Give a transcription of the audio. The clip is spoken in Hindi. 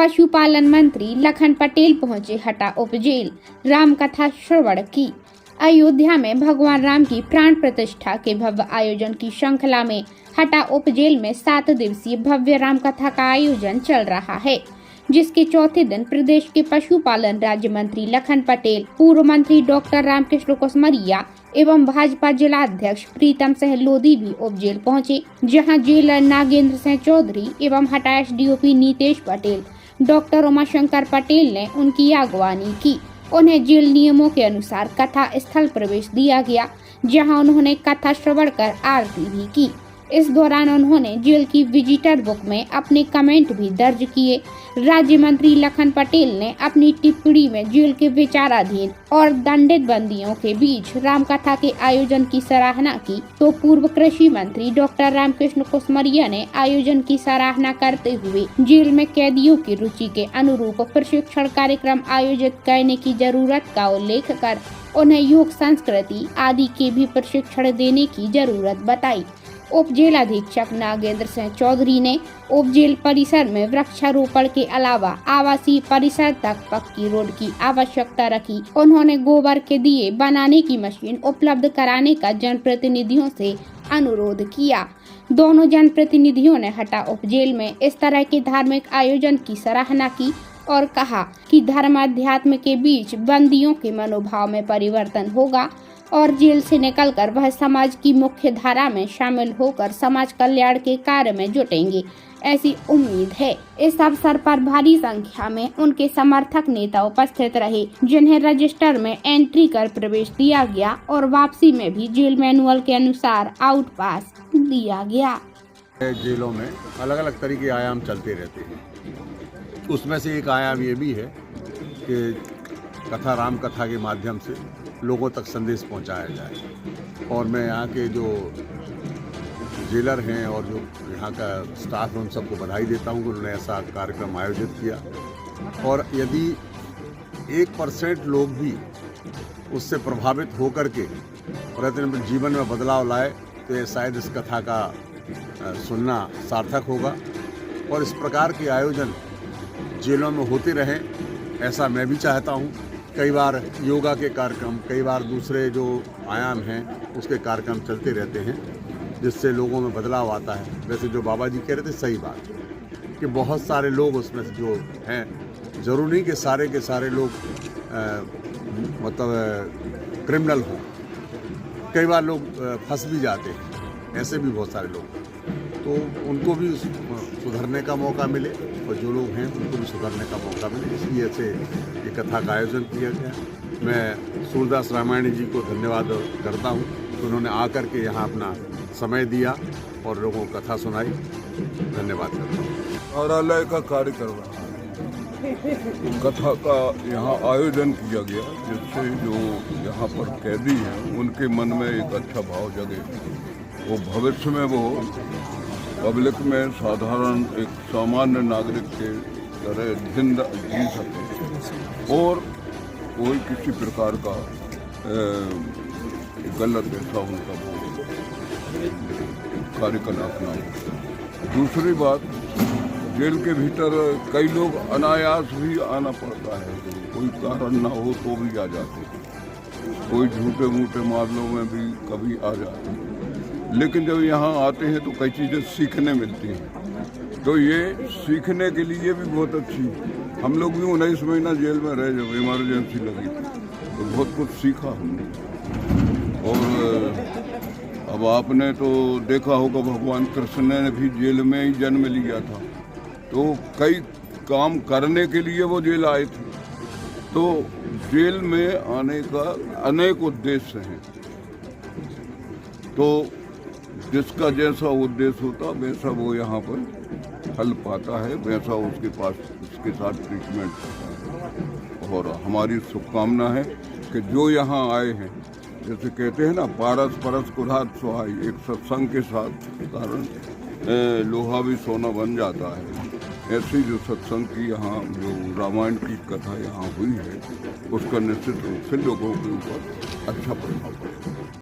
पशुपालन मंत्री लखन पटेल पहुंचे हटा उपजेल, राम कथा श्रवण की। अयोध्या में भगवान राम की प्राण प्रतिष्ठा के भव्य आयोजन की श्रृंखला में हटा उपजेल में 7 दिवसीय भव्य राम कथा का आयोजन चल रहा है, जिसके चौथे दिन प्रदेश के पशुपालन राज्य मंत्री लखन पटेल, पूर्व मंत्री डॉक्टर रामकृष्ण कुसमरिया एवं भाजपा जिला अध्यक्ष प्रीतम सिंह लोधी भी उपजेल पहुंचे, जहां जेलर नागेंद्र सिंह चौधरी एवं हटा एसडीओपी नीतेश पटेल, डॉक्टर उमाशंकर पटेल ने उनकी अगवानी की। उन्हें जेल नियमों के अनुसार कथा स्थल प्रवेश दिया गया, जहां उन्होंने कथा श्रवण कर आरती भी की। इस दौरान उन्होंने जेल की विजिटर बुक में अपने कमेंट भी दर्ज किए। राज्य मंत्री लखन पटेल ने अपनी टिप्पणी में जेल के विचाराधीन और दंडित बंदियों के बीच रामकथा के आयोजन की सराहना की, तो पूर्व कृषि मंत्री डॉक्टर रामकृष्ण कुसमरिया ने आयोजन की सराहना करते हुए जेल में कैदियों की रुचि के अनुरूप प्रशिक्षण कार्यक्रम आयोजित करने की जरूरत का उल्लेख कर उन्हें योग, संस्कृति आदि के भी प्रशिक्षण देने की जरूरत बताई। उपजेल अधीक्षक नागेंद्र सिंह चौधरी ने उपजेल परिसर में वृक्षारोपण के अलावा आवासीय परिसर तक पक्की रोड की आवश्यकता रखी। उन्होंने गोबर के दिए बनाने की मशीन उपलब्ध कराने का जनप्रतिनिधियों से अनुरोध किया। दोनों जनप्रतिनिधियों ने हटा उपजेल में इस तरह के धार्मिक आयोजन की सराहना की और कहा कि धर्म अध्यात्म के बीच बंदियों के मनोभाव में परिवर्तन होगा और जेल से निकलकर वह समाज की मुख्य धारा में शामिल होकर समाज कल्याण के कार्य में जुटेंगे, ऐसी उम्मीद है। इस अवसर पर भारी संख्या में उनके समर्थक नेता उपस्थित रहे, जिन्हें रजिस्टर में एंट्री कर प्रवेश दिया गया और वापसी में भी जेल मैनुअल के अनुसार आउट पास दिया गया। जेलों में अलग अलग तरह के आयाम चलते रहते हैं, उसमें से एक आयाम ये भी है कि कथा राम कथा के माध्यम से लोगों तक संदेश पहुंचाया जाए। और मैं यहाँ के जो जेलर हैं और जो यहाँ का स्टाफ है उन सबको बधाई देता हूँ कि उन्होंने ऐसा कार्यक्रम आयोजित किया। और यदि 1% लोग भी उससे प्रभावित होकर के प्रतिदिन जीवन में बदलाव लाए तो ये शायद इस कथा का सुनना सार्थक होगा। और इस प्रकार के आयोजन जेलों में होते रहें, ऐसा मैं भी चाहता हूँ। कई बार योगा के कार्यक्रम, कई बार दूसरे जो आयाम हैं उसके कार्यक्रम चलते रहते हैं, जिससे लोगों में बदलाव आता है। वैसे जो बाबा जी कह रहे थे सही बात कि बहुत सारे लोग उसमें जो हैं, जरूरी नहीं कि सारे के सारे लोग मतलब क्रिमिनल हों। कई बार लोग फंस भी जाते हैं, ऐसे भी बहुत सारे लोग, तो उनको भी सुधरने का मौका मिले और जो लोग हैं उनको भी सुधरने का मौका मिले, इसलिए ऐसे ये कथा का आयोजन किया गया। मैं सूरदास रामायणी जी को धन्यवाद करता हूँ कि उन्होंने आकर के यहाँ अपना समय दिया और लोगों को कथा सुनाई। धन्यवाद करता हूँ। औरालय का कार्य कर रहा है, कथा का यहाँ आयोजन किया गया, जिससे जो यहाँ पर कैदी हैं उनके मन में एक अच्छा भाव जगे, वो भविष्य में वो पब्लिक में साधारण एक सामान्य नागरिक के तरह जी सके और कोई किसी प्रकार का गलत ऐसा उनका वो कार्यकलाप न हो। दूसरी बात, जेल के भीतर कई लोग अनायास भी आना पड़ता है, कोई कारण ना हो तो भी आ जाते हैं, कोई झूठे मूठे मामलों में भी कभी आ जाते हैं। लेकिन जब यहाँ आते हैं तो कई चीज़ें सीखने मिलती हैं, तो ये सीखने के लिए भी बहुत अच्छी है। हम लोग भी 19 महीना जेल में रहे, जब इमरजेंसी लगी तो बहुत कुछ सीखा हमने। और अब आपने तो देखा होगा भगवान कृष्ण ने भी जेल में ही जन्म लिया था, तो कई काम करने के लिए वो जेल आए थे। तो जेल में आने का अनेक उद्देश्य हैं, तो जिसका जैसा उद्देश्य होता वैसा वो यहाँ पर फल पाता है, वैसा उसके पास उसके साथ ट्रीटमेंट होता है। और हमारी शुभकामना है कि जो यहाँ आए हैं, जैसे कहते हैं ना, पारस परस कुल्हाद सुहाई, एक सत्संग के साथ कारण लोहा भी सोना बन जाता है। ऐसी जो सत्संग की यहाँ जो रामायण की कथा यहाँ हुई है, उसका निश्चित रूप से लोगों के ऊपर अच्छा प्रभाव पड़ा।